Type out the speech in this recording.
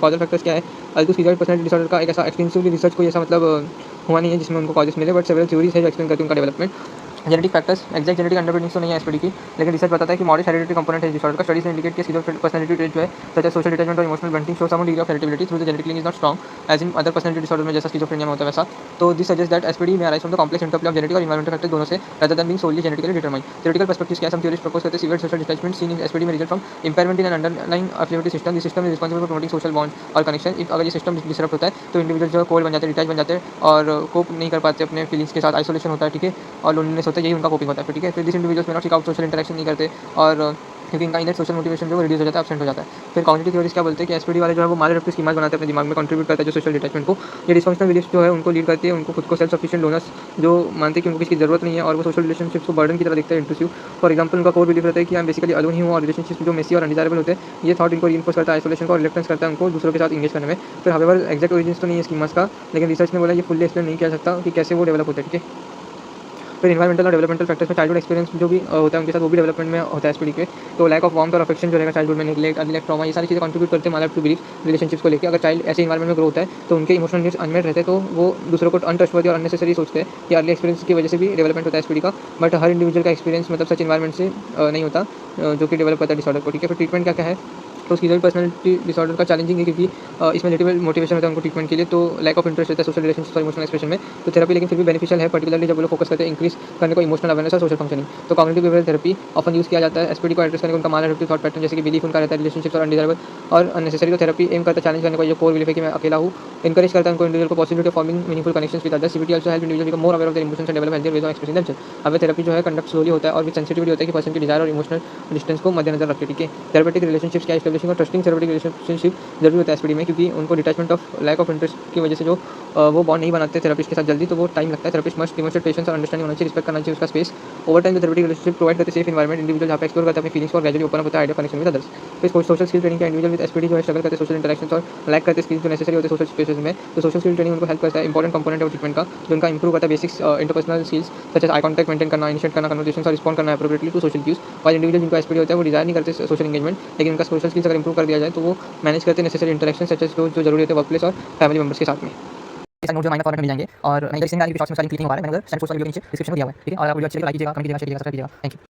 Causal factors क्या है? अल्टू स्कीज़ोइड personality disorder का एक ऐसा एक्सटेंसिवली रिसर्च कोई ऐसा मतलब हुआ नहीं है जिसमें उनको कॉजेस मिले, बट सेवरल थ्योरीज है जो एक्सप्लेन करती है उनका development. Genetic factors exact genetic underpinnings तो नहीं है एसपीडी की, लेकिन रिसर्च बताता है कि मॉडरेट हेरिडिटरी कंपोनेंट है डिसऑर्डर का। स्टडीज ने इंडिकेट कि स्किज़ोफ्रेनिक पर्सनैलिटी ट्रेट जो है सच एज सोशल डिटैचमेंट और emotional blunting show some degree of heritability through the genetic link is not strong as in other personality disorder में जैसा schizophrenia में होता है वैसा। तो this suggest that SPD may arise from the complex interplay of genetic और environmental factors दोनों से rather then being solely genetically determined. Theoretical perspective क्या है, सम थ्योरीज प्रपोज करते हैं severe social detachment seen in SPD may result from impairment in an underlying affinity system. This system is responsible for promoting social bond और connection. If अगर ये system disrupt होता है तो इंडिविजुअल जो cold बन जाते हैं, डिटैच बन जाते हैं और कोप नहीं कर पाते अपने फीलिंग्स के साथ, आइसोलेशन होता है, ठीक है, और लोनलीनेस होता है, यही उनका कोपिंग होता है फिर, ठीक है। फिर दिस इंडिविजुअल्स में not seek out social interaction नहीं करते और क्योंकि इनका इनर सोशल मोटिवेशन जो रिड्यूस हो जाता है, एब्सेंट हो जाता है। फिर कॉग्निटिव थ्योरीज क्या बोलते हैं कि एसपीडी वाले जो है वो मालएडेप्टिव स्कीमास बनाते हैं अपने दिमाग में, कंट्रीब्यूट करता है जो सोशल डिटैचमेंट को। ये डिस्फंक्शनल बिलीफ्स जो है उनको लीड करती है, उनको खुद को सेल्फ सफिशिएंट लोनर्स जो मानते हैं कि उनको किसी की जरूरत नहीं है और वो सोशल रिलेशनशिप्स को बर्डन की तरह दिखते हैं, इंट्रूसिव। फॉर एग्जांपल उनका कोर बिलीफ रहता है कि मैं बेसिकली अलोन ही हूँ और रिलेशनशिप्स जो मेसी और अनडिजायरेबल होते हैं, ये थॉट इनको रीइंफोर्स करता है आइसोलेशन को और रिलेक्टेंस करता है उनको दूसरों के साथ इंगेज करने में। फिर हावेवर एग्जैक्ट ओरिजिन्स तो नहीं है स्कीमास का, लेकिन रिसर्च ने बोला ये फुल्ली एक्सप्लेन नहीं किया जा सकता कि कैसे वो डेवलप होते हैं, ठीक है। फिर एनवायरमेंटल और डेवलपमेंटल फैक्टर्स में चाइल्डहुड एक्सपीरियंस जो भी होता है उनके साथ वो भी डेवलपमेंट में होता है एसपीडी के। तो लैक ऑफ वार्मथ और अफेक्शन जो रहेगा चाइल्डहुड में, नेग्लेक्ट, अर्ली लाइफ ट्रॉमा, ये सारी चीज़ें कंट्रीब्यूट करते हैं मालएडेप्टिव बिलीफ रिलेशनशिप्स को लेकर। अगर चाइल्ड ऐसे एनवायरमेंट में ग्रो होता है तो उनके इमोशनल नीड्स अनमेट रहते हैं, तो वो दूसरों को अनट्रस्टवर्दी और अननेसेसरी सोचते हैं। ये अर्ली एक्सपीरियंस की वजह से भी डेवलपमेंट होता है एसपीडी का। बट हर इंडिविजुअल का एक्सपीरियंस मतलब सच एनवायरमेंट से नहीं होता जो कि डेवलप करता है डिसऑर्डर को, ठीक है। फिर ट्रीटमेंट क्या क्या है, तो स्किज़ोइड पर्सनैलिटी डिसऑर्डर का चैलेंजिंग है क्योंकि इसमें लिटिल मोटिवेशन होता है उनको ट्रीटमेंट के लिए, तो लैक ऑफ इंटरेस्ट रहता है सोशल रिलेशनशिप्स और इमोशनल एक्सप्रेशन में। तो थेरेपी लेकिन फिर भी बेनिफिशियल है, पर्टिकुलरली जब वो लोग फोकस करते हैं इंक्रीज करने को इमोशनल अवेयरनेस और सोशल फंक्शनिंग। तो cognitive behavioural therapy often use किया जाता है एसपीडी को एड्रेस करने को, उनका मालएडेप्टिव थॉट पैटर्न जैसे कि बिलीफ उनका रहता है रिलेशनशिप्स और अनडिजायरेबल और अननेसेसरी। तो थेरेपी एम करता है चैलेंज करने को जो कोर बिलीफ है कि मैं अकेला हूँ, इनकरेज करता है उनको इंडिविजुअल को possibility of forming meaningful connections with others. CBT also help individual become more aware of their emotions and develop healthier ways of expressing themselves. अब थेरेपी जो है कंडक्ट स्लोली होता है और विद सेंसिटिविटी होता है कि पर्सन की डिजायर और इमोशनल डिस्टेंस को मद्देनजर रखे, ठीक है। थेरेपेटिक रिलेशनशिप्स क्या एस्टेब्लिशिंग और ट्रस्टिंग थेरेपेटिक रिलेशनशिप जरूरी होता है एसपीडी में, क्योंकि उनको detachment of lack of interest की वजह से जो वो बॉन्ड नहीं बनाते थेरेपिस्ट के साथ जल्दी, तो वो टाइम लगता है। थेरेपिस्ट मस्ट डिमोन्स्ट्रेट पेशेंस और अंडरस्टैंडिंग होना चाहिए, रिस्पेक्ट करना चाहिए उसका space. Over time the therapeutic relationship provide करते सेफ एनवायरनमेंट इंडिविजुअल जहाँ पे एक्सप्लोर करते हैं अपनी फीलिंग्स और ग्रेजुअली ओपन अप होता है आइडिया कनेक्शन विद अदर्स। फिर सोशल स्किल ट्रेनिंग का इंडिविजुअल विद एसपीडी जो है स्ट्रगल करते हैं सोशल इंटरेक्शंस और लैक करते स्किल्स जो नेसेसरी होते हैं सोशल स्पेसेस में। तो सोशल स्किल ट्रेनिंग उनको हेल्प करता है, इंपॉर्टेंट कंपोनेंट है ट्रीटमेंट का, जो उनका इंप्रूव करता है basics interpersonal skills such as eye contact maintain करना, इनिशिएट करना कन्वर्सेशंस और रिस्पॉन्ड करना एप्रोप्रिएटली टू सोशल क्यूज। और इंडिविजुअल जिनको एसपीडी होता है वो डिजायर नहीं करते सोशल एंगेजमेंट, लेकिन उनका सोशल स्किल्स अगर इंप्रूव कर दिया जाए तो वो मैनेज करते नेसेसरी इंटरेक्शन सच एज जो जरूरी होते हैं वर्क प्लेस और फैमिली मेंबर्स के साथ में। इसका नोट जो माइनर फॉर्मेट में मिल जाएंगे और नहीं तो इसमें शॉर्ट्स में क्लिक नहीं हो पा रहा है, मैंने अगर चैनल पोस्ट वाली वीडियो के नीचे डिस्क्रिप्शन में दिया हुआ है, ठीक है। और आप वीडियो अच्छी लगी लाइक कीजिएगा, कमेंट कीजिएगा, शेयर कीजिएगा, सब्सक्राइब कीजिएगा। Thank you.